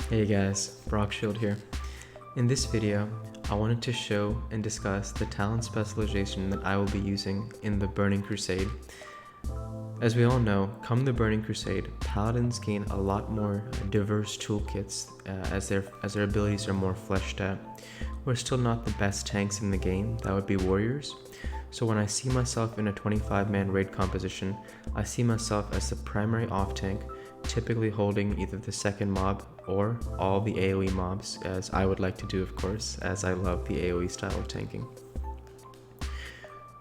Hey guys, Shield here. In this video, I wanted to show and discuss the talent specialization that I will be using in the Burning Crusade. As we all know, come the Burning Crusade, paladins gain a lot more diverse toolkits as their abilities are more fleshed out. We're still not the best tanks in the game, that would be warriors. So when I see myself in a 25-man raid composition, I see myself as the primary off-tank, typically holding either the second mob or all the AoE mobs, as I would like to do, of course, as I love the AoE style of tanking.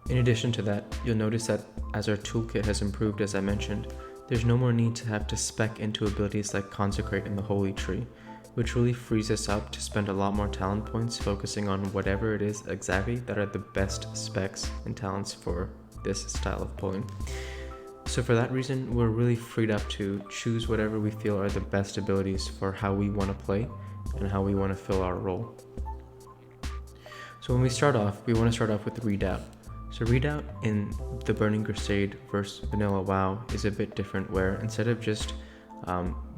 In addition to that, you'll notice that as our toolkit has improved, as I mentioned, there's no more need to have to spec into abilities like Consecrate and the Holy Tree, which really frees us up to spend a lot more talent points focusing on whatever it is exactly that are the best specs and talents for this style of pulling. So for that reason, we're really freed up to choose whatever we feel are the best abilities for how we want to play and how we want to fill our role. So when we start off, we want to start off with Redoubt. So Redoubt in the Burning Crusade versus Vanilla WoW is a bit different, where instead of just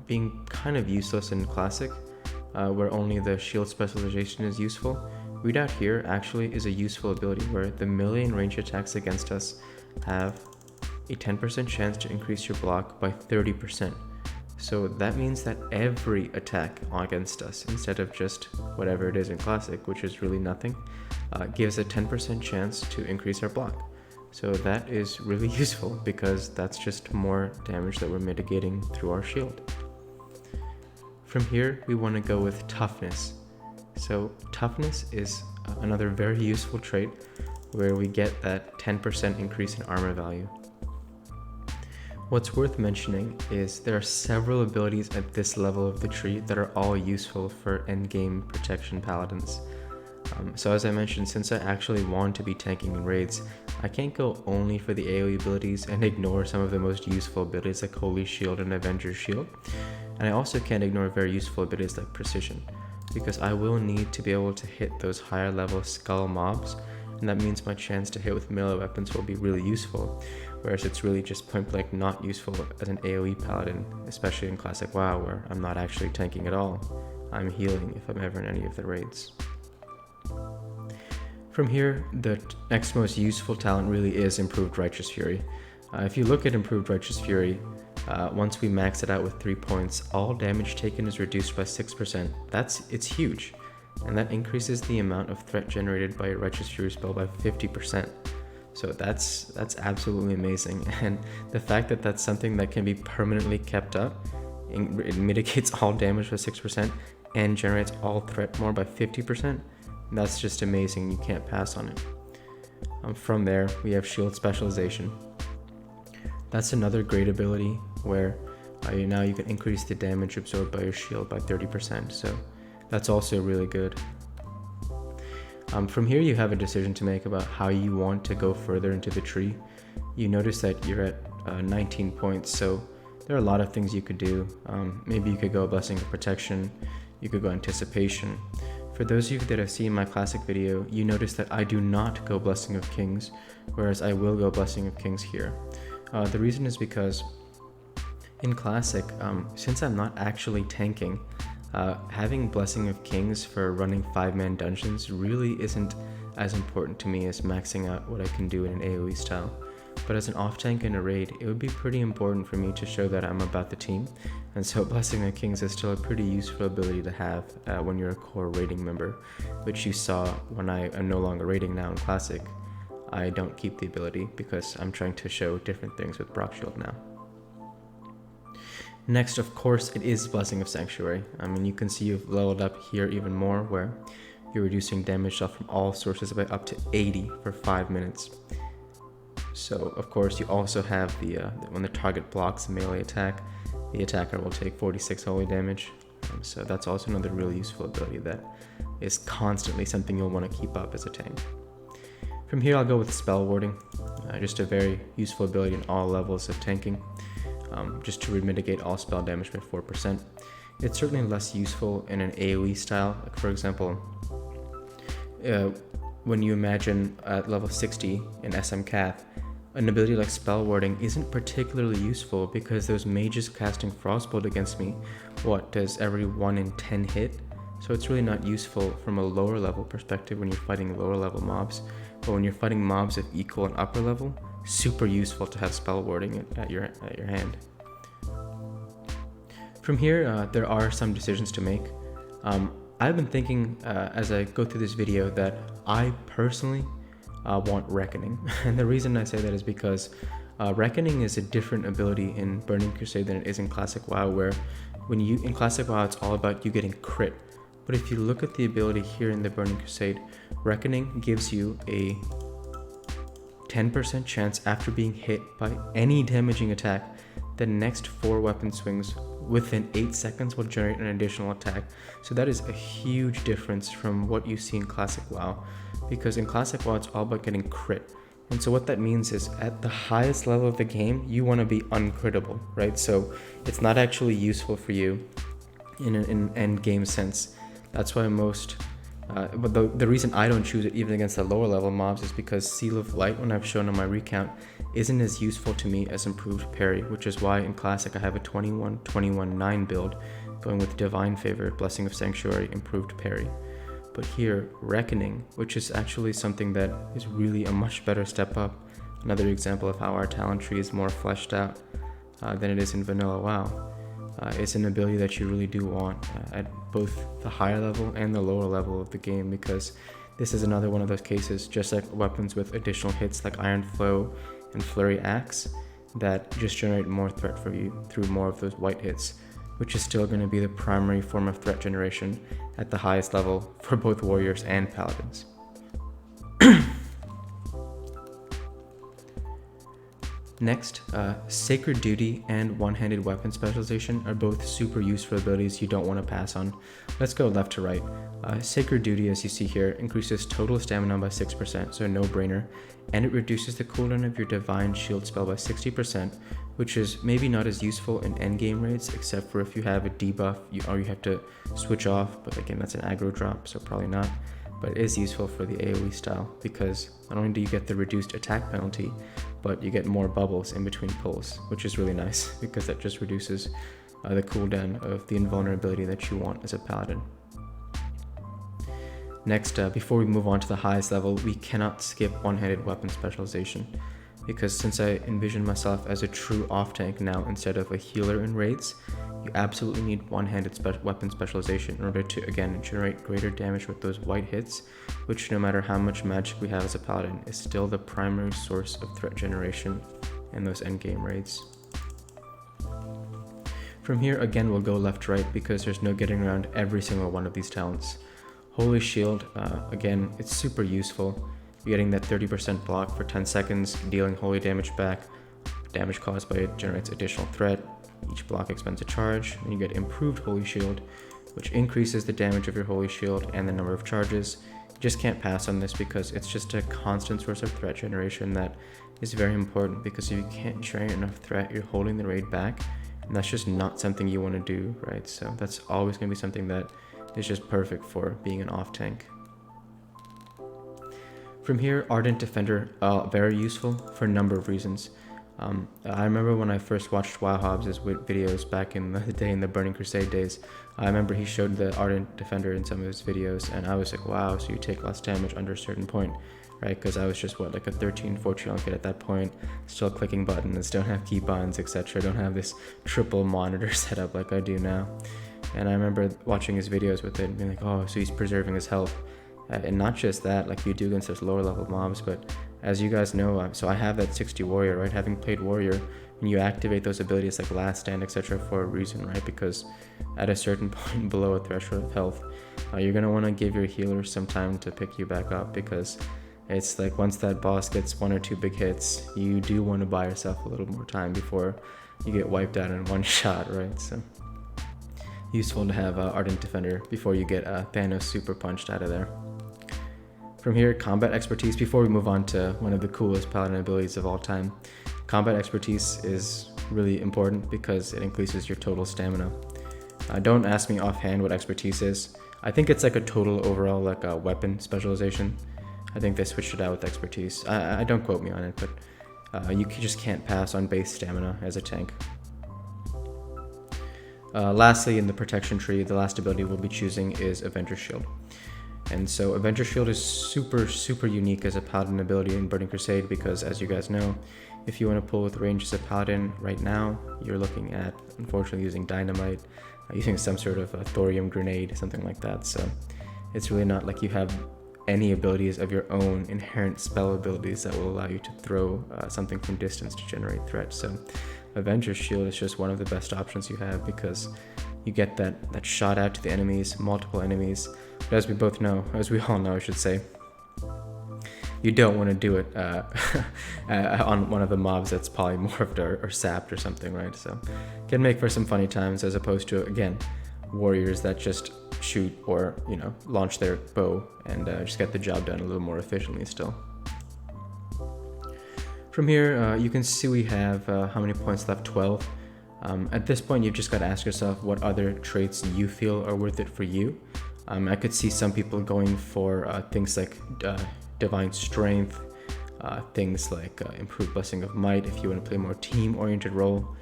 being kind of useless in Classic, where only the shield specialization is useful, Redoubt here actually is a useful ability where the melee and range attacks against us have a 10% chance to increase your block by 30%. So that means that every attack against us, instead of just whatever it is in Classic, which is really nothing, gives a 10% chance to increase our block. So that is really useful because that's just more damage that we're mitigating through our shield. From here, we want to go with Toughness. So Toughness is another very useful trait where we get that 10% increase in armor value. What's worth mentioning is there are several abilities at this level of the tree that are all useful for endgame protection paladins. So as I mentioned, since I actually want to be tanking in raids, I can't go only for the AoE abilities and ignore some of the most useful abilities like Holy Shield and Avenger's Shield. And I also can't ignore very useful abilities like Precision, because I will need to be able to hit those higher level skull mobs, and that means my chance to hit with melee weapons will be really useful, whereas it's really just point blank not useful as an AoE paladin, especially in Classic WoW where I'm not actually tanking at all. I'm healing if I'm ever in any of the raids. From here, the next most useful talent really is Improved Righteous Fury. If you look at Improved Righteous Fury, once we max it out with 3 points, all damage taken is reduced by 6%. It's huge, and that increases the amount of threat generated by a Righteous Fury spell by 50%. So that's absolutely amazing, and the fact that that's something that can be permanently kept up, it mitigates all damage by 6% and generates all threat more by 50%, that's just amazing. You can't pass on it. From there, we have Shield Specialization. That's another great ability where now you can increase the damage absorbed by your shield by 30%, so that's also really good. From here, you have a decision to make about how you want to go further into the tree. You notice that you're at 19 points, so there are a lot of things you could do. Maybe you could go Blessing of Protection, you could go Anticipation. For those of you that have seen my Classic video, you notice that I do not go Blessing of Kings, whereas I will go Blessing of Kings here. The reason is because in Classic, since I'm not actually tanking, having Blessing of Kings for running 5-man dungeons really isn't as important to me as maxing out what I can do in an AoE style. But as an off-tank in a raid, it would be pretty important for me to show that I'm about the team, and so Blessing of Kings is still a pretty useful ability to have when you're a core raiding member, which you saw when I am no longer raiding now in Classic. I don't keep the ability because I'm trying to show different things with Shield now. Next, of course, it is Blessing of Sanctuary. I mean, you can see you've leveled up here even more, where you're reducing damage dealt from all sources by up to 80 for 5 minutes. So, of course, you also have the when the target blocks a melee attack, the attacker will take 46 holy damage. So that's also another really useful ability that is constantly something you'll want to keep up as a tank. From here, I'll go with Spell Warding, just a very useful ability in all levels of tanking, just to mitigate all spell damage by 4%. It's certainly less useful in an AoE style. Like for example, when you imagine at level 60 in SM Cath, an ability like Spell Warding isn't particularly useful because those mages casting Frostbolt against me, does every 1 in 10 hit? So it's really not useful from a lower level perspective when you're fighting lower level mobs, but when you're fighting mobs of equal and upper level, super useful to have Spell Warding at your hand. From here, there are some decisions to make. I've been thinking as I go through this video that I personally want Reckoning. And the reason I say that is because Reckoning is a different ability in Burning Crusade than it is in Classic WoW, where in Classic WoW it's all about you getting crit. But if you look at the ability here in the Burning Crusade, Reckoning gives you a 10% chance after being hit by any damaging attack, the next 4 weapon swings within 8 seconds will generate an additional attack. So that is a huge difference from what you see in Classic WoW, because in Classic WoW it's all about getting crit. And so what that means is at the highest level of the game, you want to be uncrittable, right? So it's not actually useful for you in an end game sense. That's why but the reason I don't choose it even against the lower level mobs is because Seal of Light, when I've shown on my recount, isn't as useful to me as improved parry, which is why in Classic I have a 21-21-9 build going with Divine Favor, Blessing of Sanctuary, improved parry. But here, Reckoning, which is actually something that is really a much better step up, another example of how our talent tree is more fleshed out than it is in vanilla WoW. It's an ability that you really do want at both the higher level and the lower level of the game, because this is another one of those cases, just like weapons with additional hits like Iron Flow and Flurry Axe, that just generate more threat for you through more of those white hits, which is still going to be the primary form of threat generation at the highest level for both warriors and paladins. Next, Sacred Duty and One-Handed Weapon Specialization are both super useful abilities you don't want to pass on. Let's go left to right. Sacred Duty, as you see here, increases total stamina by 6%, so no brainer, and it reduces the cooldown of your Divine Shield spell by 60%, which is maybe not as useful in endgame raids, except for if you have a debuff or you have to switch off, but again, that's an aggro drop, so probably not. But it is useful for the AoE style, because not only do you get the reduced attack penalty, but you get more bubbles in between pulls, which is really nice, because that just reduces the cooldown of the invulnerability that you want as a paladin. Next, before we move on to the highest level, we cannot skip One-Handed Weapon Specialization, because since I envision myself as a true off-tank now instead of a healer in raids, you absolutely need One-Handed Weapon Specialization in order to, again, generate greater damage with those white hits, which, no matter how much magic we have as a paladin, is still the primary source of threat generation in those endgame raids. From here, again, we'll go left to right because there's no getting around every single one of these talents. Holy Shield, again, it's super useful. You're getting that 30% block for 10 seconds, dealing holy damage back. Damage caused by it generates additional threat. Each block expends a charge, and you get improved Holy Shield, which increases the damage of your Holy Shield and the number of charges. You just can't pass on this because it's just a constant source of threat generation that is very important, because if you can't generate enough threat, you're holding the raid back, and that's just not something you want to do, right? So that's always going to be something that is just perfect for being an off-tank. From here, Ardent Defender, very useful for a number of reasons. I remember when I first watched WoW Hobbs' videos back in the day in the Burning Crusade days, I remember he showed the Ardent Defender in some of his videos, and I was like, wow, so you take less damage under a certain point, right? Because I was just, like a 13, 14-year-old kid at that point, still clicking buttons, don't have keybinds, etc. Don't have this triple monitor setup like I do now. And I remember watching his videos with it and being like, oh, so he's preserving his health. And not just that, like you do against those lower level mobs, but as you guys know, so I have that 60 warrior, right? Having played warrior, when you activate those abilities like last stand, etc. for a reason, right? Because at a certain point below a threshold of health, you're going to want to give your healer some time to pick you back up, because it's like once that boss gets 1 or 2 big hits, you do want to buy yourself a little more time before you get wiped out in one shot, right? So useful to have Ardent Defender before you get Thanos super punched out of there. From here, Combat Expertise. Before we move on to one of the coolest paladin abilities of all time, Combat Expertise is really important because it increases your total stamina. Don't ask me offhand what Expertise is. I think it's like a total overall like a weapon specialization. I think they switched it out with Expertise. I don't quote me on it, but just can't pass on base stamina as a tank. Lastly, in the protection tree, the last ability we'll be choosing is Avenger Shield. And so Avenger Shield is super unique as a Paladin ability in Burning Crusade because, as you guys know, if you want to pull with range as a Paladin right now, you're looking at, unfortunately, using Dynamite, using some sort of a thorium grenade, something like that. So it's really not like you have any abilities of your own inherent spell abilities that will allow you to throw something from distance to generate threat. So Avenger Shield is just one of the best options you have because you get that shot out to the enemies, multiple enemies. But as we all know, I should say, you don't want to do it on one of the mobs that's polymorphed or sapped or something, right? So it can make for some funny times as opposed to, again, warriors that just shoot or, launch their bow and just get the job done a little more efficiently still. From here, you can see we have how many points left? 12. At this point, you've just got to ask yourself what other traits you feel are worth it for you. I could see some people going for things like Divine Strength, things like Improved Blessing of Might if you want to play a more team-oriented role.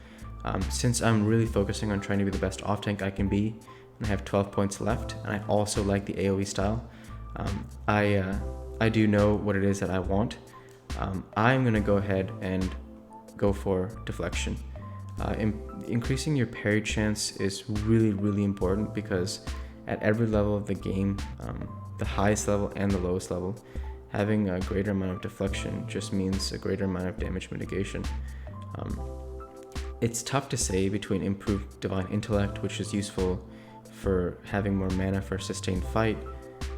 Since I'm really focusing on trying to be the best off-tank I can be, and I have 12 points left, and I also like the AoE style, I do know what it is that I want. I'm going to go ahead and go for Deflection. Increasing your parry chance is really important because at every level of the game, the highest level and the lowest level, having a greater amount of deflection just means a greater amount of damage mitigation. It's tough to say between improved Divine Intellect, which is useful for having more mana for a sustained fight,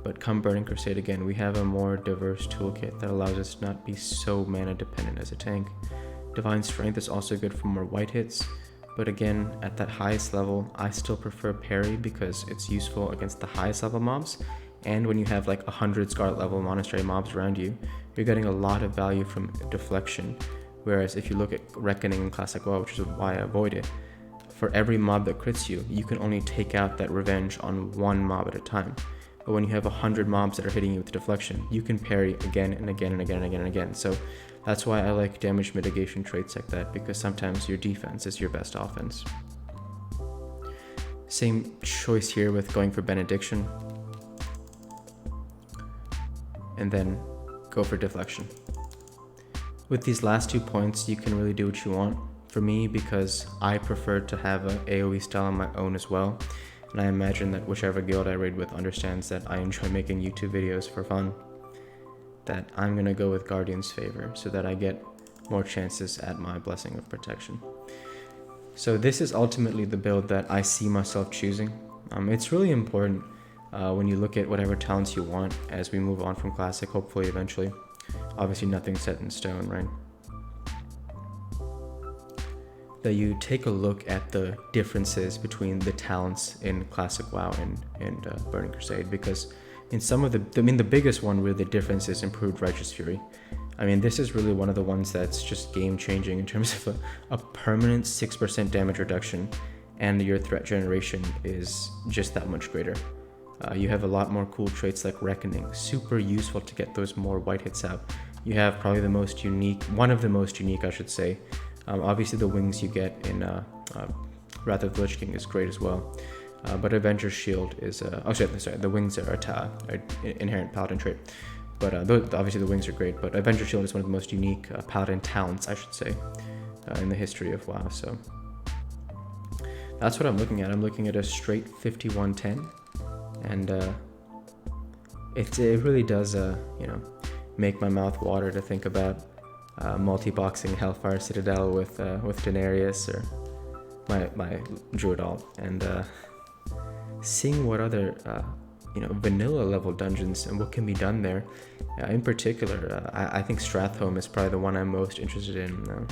but come Burning Crusade again, we have a more diverse toolkit that allows us to not be so mana dependent as a tank. Divine Strength is also good for more white hits, but again, at that highest level, I still prefer parry because it's useful against the highest level mobs, and when you have like 100 Scarlet level Monastery mobs around you, you're getting a lot of value from deflection, whereas if you look at Reckoning in Classic WoW, which is why I avoid it, for every mob that crits you, you can only take out that revenge on one mob at a time. But when you have 100 mobs that are hitting you with deflection, you can parry again and again and again and again and again. So that's why I like damage mitigation traits like that, because sometimes your defense is your best offense. Same choice here with going for Benediction. And then go for Deflection. With these last 2 points, you can really do what you want. For me, because I prefer to have an AoE style on my own as well. And I imagine that whichever guild I raid with understands that I enjoy making YouTube videos for fun, that I'm going to go with Guardian's Favor so that I get more chances at my Blessing of Protection. So this is ultimately the build that I see myself choosing. It's really important when you look at whatever talents you want as we move on from Classic, hopefully eventually. Obviously nothing's set in stone, right? That you take a look at the differences between the talents in Classic WoW and Burning Crusade, because in some of the biggest one really the difference is improved Righteous Fury. I mean, this is really one of the ones that's just game changing in terms of a permanent 6% damage reduction, and your threat generation is just that much greater. You have a lot more cool traits like Reckoning, super useful to get those more white hits out. You have probably one of the most unique, I should say. Obviously the wings you get in Wrath of the Lich King is great as well. But Avenger Shield is, the wings are an inherent Paladin trait. But obviously the wings are great, but Avenger Shield is one of the most unique Paladin talents, I should say, in the history of WoW. So that's what I'm looking at. I'm looking at a straight 5110, and it really does, make my mouth water to think about multi-boxing Hellfire Citadel with Daenerys or my Druid alt, and seeing what other vanilla level dungeons and what can be done there. In particular, I think Stratholme is probably the one I'm most interested in.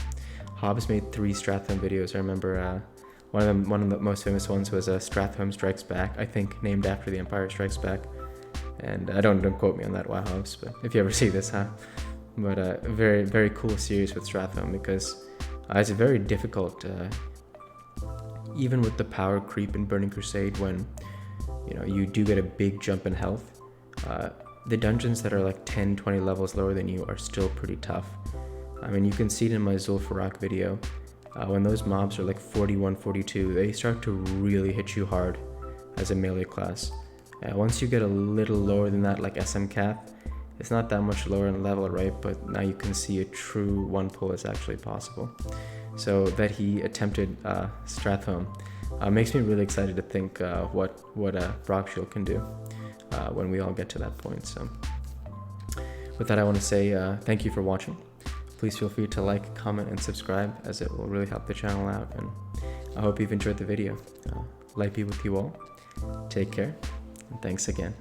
Hobbs made 3 Stratholme videos. I remember one of the most famous ones was Stratholme Strikes Back, I think named after The Empire Strikes Back. And don't quote me on that, Hobbs, but if you ever see this, But a very, very cool series with Stratholme, because it's very difficult, even with the power creep in Burning Crusade, when you do get a big jump in health. The dungeons that are like 10-20 levels lower than you are still pretty tough. I mean, you can see it in my Zulfarak video. When those mobs are like 41, 42, they start to really hit you hard as a melee class. Once you get a little lower than that, like SM Cap, it's not that much lower in level, right? But now you can see a true one pull is actually possible. So that he attempted Strathhome makes me really excited to think what Brock Shield can do when we all get to that point. So with that, I want to say thank you for watching. Please feel free to like, comment, and subscribe, as it will really help the channel out. And I hope you've enjoyed the video. Light be with you all. Take care, and thanks again.